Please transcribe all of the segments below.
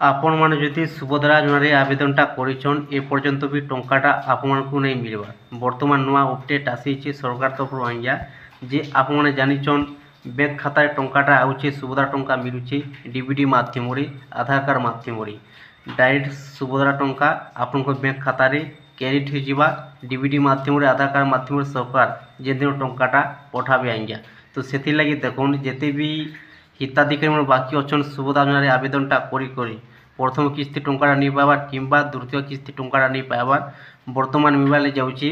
आपण मैंने जदि सुभद्रा योजन आवेदनटा करछन ए पर्यंत भी टंकाटा आपण नहीं मिलवा। बर्तमान नुआ अपडेट आसी सरकार तरफ आज्ञा जे आपण मैंने जानिछन बैंक खाता टंकाटा आउचे सुभद्रा टंका मिलुचे डीबीडी माध्यम आधार कार्ड माध्यम डायरेक्ट सुभद्रा टंका आपण बैंक खाता क्रेडिट हो डीबीडी माध्यम आधार कार्ड माध्यम सरकार जेदिन टंकाटा पठाबे आज्ञा। तो से लगी देखुन जिते भी हिताधिकारी बाकी अच्छन सुभद्रा योजन आवेदनटा करी प्रथम किस्ती टंकाटा नहीं पाइबार किंबा द्वितीय किस्ती टंकाटा नहीं पाइबार बर्तमान मिलवाले जाऊँगी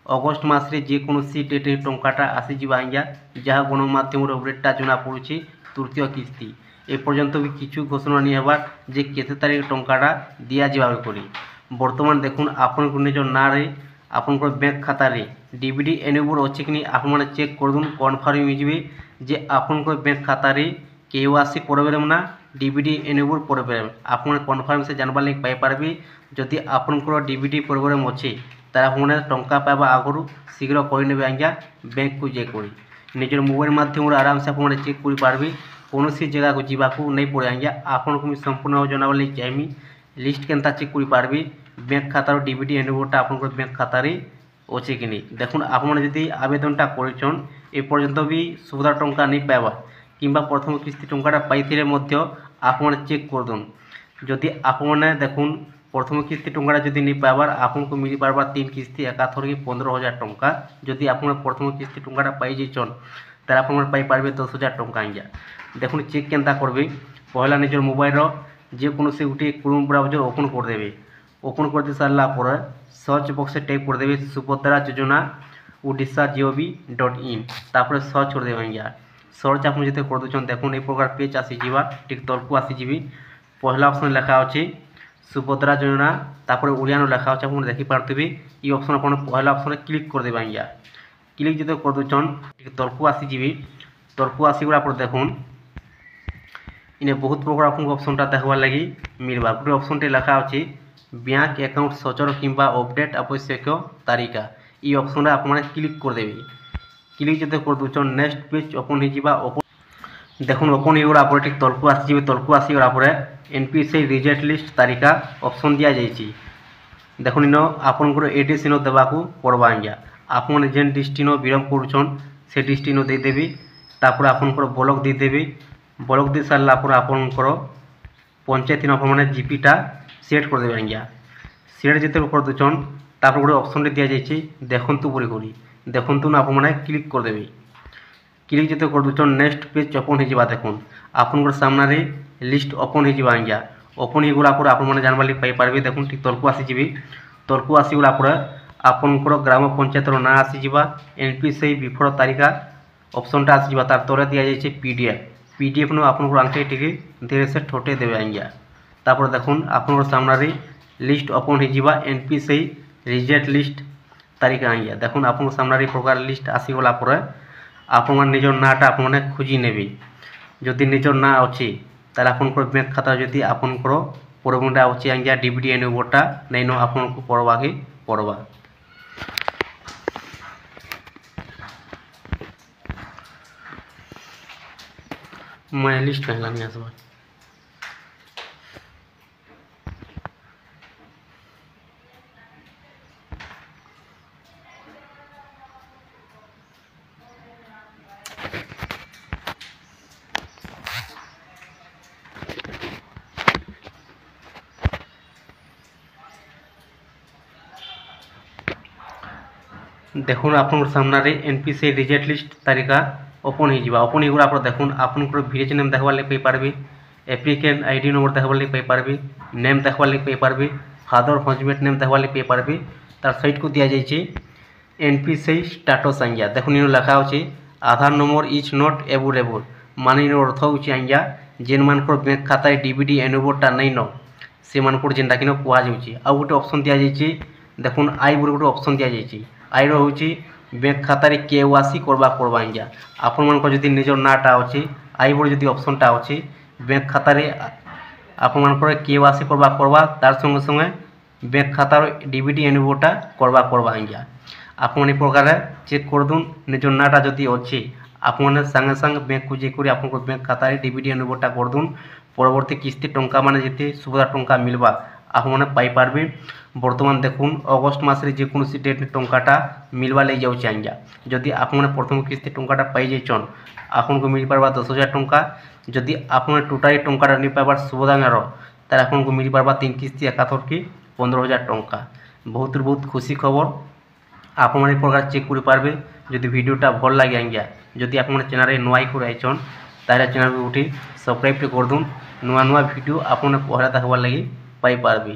अगस्ट मसरे जेकोसी डेट टंकाटा आसीजा आज्ञा जहाँ गणमाध्यम अपडेटा जना पड़ी तृतीय किस्ती एपर्यंत भी किछु घोषणा नहीं हबार जे केते तारीख टंकाटा दिया जाबार करी। बर्तमान देखुन आपन निज ना आपन बैंक खाता डीबीडी एनेबल अच्छे कि आप चेक कर दून कनफर्म हो जे आपन बैंक खाता केवासी प्रोग्राम ना डीबीडी एनेबल प्रोग्राम आप कनफर्म से जानवर लगे पाइपारे जदि आपंकर डीबीडी प्रोग्राम अच्छे ताने टंका पाइबा आगु शीघ्र करे आज्ञा बैंक को जेक निजर मोबाइल मध्यम आराम से आप चेक करेंगे कौन जगह को जावाक नहीं पड़े आज्ञा आपन को संपूर्ण जानवर लगे चाहिए लिस्ट के चेक करेंगे बैंक खातार डीबीडी एनेबलटा आप बैंक खातार अच्छे कि नहीं। देखुन आपड़ी आवेदनटा करछन ए पर्यंत भी सुभद्रा टंका नहीं पाइबा किंबा प्रथम किस्ती टंकाटा पाइथिले आप चेक कर दून जदि आपने देखुन प्रथम किस्ती टंकाटा जदि नहीं पाइबार आपन को मिल पार्बार 3 किस्ती एकाथर 15,000 टंका जदि आप प्रथम किस्ती टंकाटा पाई जाइछन तार आप पाइपारे 10,000 टंका आज्ञा। देखुन चेक केनता करबे पहला निजर मोबाइल जेकोसी गोटे क्रोम ब्राउजर ओपन करदे ओपन कर सारा पर सर्च बक्स टाइप करदे सुभद्रा योजना odisha.gov.in तापर सर्च करदे आज्ञा। सर्च आप जो कर दून देखुन एक प्रकार पेज आसीजा ठीक तल को आसीजी पहला ऑप्शन लिखा अच्छे सुभद्रा योजना तापर ओडिया लिखा अच्छे आप देखिपे ये ऑप्शन आप पहला ऑप्शन क्लिक करदे आज्ञा। क्लिक जो कर दून ठीक तल को आसीजी तल को आसीगला पर देखुन इन्हें बहुत प्रकार आपको ऑप्शनटा देखवार लगी मिलवा गोटे ऑप्शन लिखा अच्छे बैंक अकाउंट सचर किंबा अपडेट आवश्यक तारिका ये ऑप्शन आप क्लिक करदे क्लिक जो कर दून नेक्स्ट पेज ओपन हो देखुन ओपन होगा पर ठीक तल को आसी तल को आसीगला पर एनपीसीआई रिजेक्ट लिस्ट तारिका ऑप्शन दि जाइए देखुन इन आपंकर एड्रेस इन देवाक पड़वा आज्ञा आप जेन डिस्ट्रिक्ट बिलंग करुछन से डिस्ट्रिक्ट देदेवी तापर आपंकर ब्लॉक देदेवी ब्लॉक दे सारा पर आपंकर पंचायत मैंने जीपीटा सेट करदे आज्ञा। सेट जो कर दून तापर गोटे ऑप्शन दि जाइए देखु बोली देखु आप क्लिक करदे क्लिक जो कर दून नेक्स्ट पेज ओपन हो देखुन आपन सामने लिस्ट ओपन हो आज्ञा। ओपन होगला पर आप जानवर लगे पाइपारे देखुन ठीक तल को आसीजी तल को आसीगला पर आपंकर ग्राम पंचायत ना आसीजा एनपीसीआई विफल तारिका ऑप्शनटा आसीजा तार तले दि जाइए पीडीएफ नु आपन आंखे टी धीरे से ठोटे देवे आज्ञा। तापर देखुन आपन सामने लिस्ट ओपन हो एनपीसीआई रिजेक्ट लिस्ट तारिका आज्ञा। देखुन आपन सामने प्रकार लिस्ट आसीगला पर आप निजर नाटा आप खोजी नेबे जदि निजर ना अच्छी तार आपंकर बैंक खाता जदि आपंकर प्रोग्रामटा अच्छे आज्ञा डीबीडी एनेबलटा नहीं नो आपन को पड़वा के पड़वा। मैं लिस्ट कहला नहीं आसबा देखुन आपन सामने एनपीसीआई रिजेक्ट लिस्ट तारिका ओपन ओपन होगला पर देखुन आपंकर विलेज नेम देखवार लगे पाइपारे एप्लिकेंट आईडी नंबर देखवार लगे पाइपारे नेम देखवार लगे पाइपारे फादर हजबैंड नेम देखवार लगे पाइपारे तार साइड को दि जाइए एनपीसीआई स्टाटस आज्ञा। देखुन इन लिखा अच्छे आधार नंबर इज नॉट अवेलेबल माने इन अर्थ हो आज्ञा जेन मानकर बैंक खाता डीबीडी एनेबलटा नहीं न से मानकर जेनटा कि कहुच्छे आउ गोटे ऑप्शन दि जाइए देखुन आई बोली गोटे ऑप्शन दि जाइए आई रोचे बैंक खातार केवासी करवा पड़वा आज्ञा। आपण मान जदि निजर नाटा अच्छे आई बोली जदि ऑप्शनटा अच्छे बैंक खातार आपण केवासी करवा पड़वा तार संगे संगे बैंक खातार डीबीडी एनेबलटा करवा पड़वा आज्ञा। आपण प्रकार चेक कर दून निजर नाटा जदि अच्छे आप संगे संगे बैंक को जेक आप बैंक खातार डीबीडी एनेबलटा कर दून পরবর্তী কিস্তি টঙ্কা মানে যেতে সুভদ্রা টঙ্কা মিলবা আপনার পাইপারবে। বর্তমান দেখুন অগস্ট মাসের যেকୌଣସି ডেট টঙ্কাটা মিলবা লেগে যাচ্ছে আজ্ঞা। যদি আপনার প্রথম কিস্তি টঙ্কাটা পাই যাইছন আপনার মিলিপারবা 10,000 টঙ্কা। যদি আপনার টোটালি টঙ্কাটা নি পাইবার সুভদ্রার তাহলে আপনার মিলিপারবা 3 কিস্তি একাথরকি 15,000 টঙ্কা। বহুত খুশি খবর। আপনার এই প্রকার চেক করে পারবে। যদি ভিডিওটা ভাল লাগে আজ্ঞা, যদি আপনার চ্যানেলে নয় করে আইছন তাহলে চ্যানেলকে উঠি সবসক্রাইব করে দিন। নূয়া ভিডিও আপনার পহরা দেখবার লাগি পাইপারবে।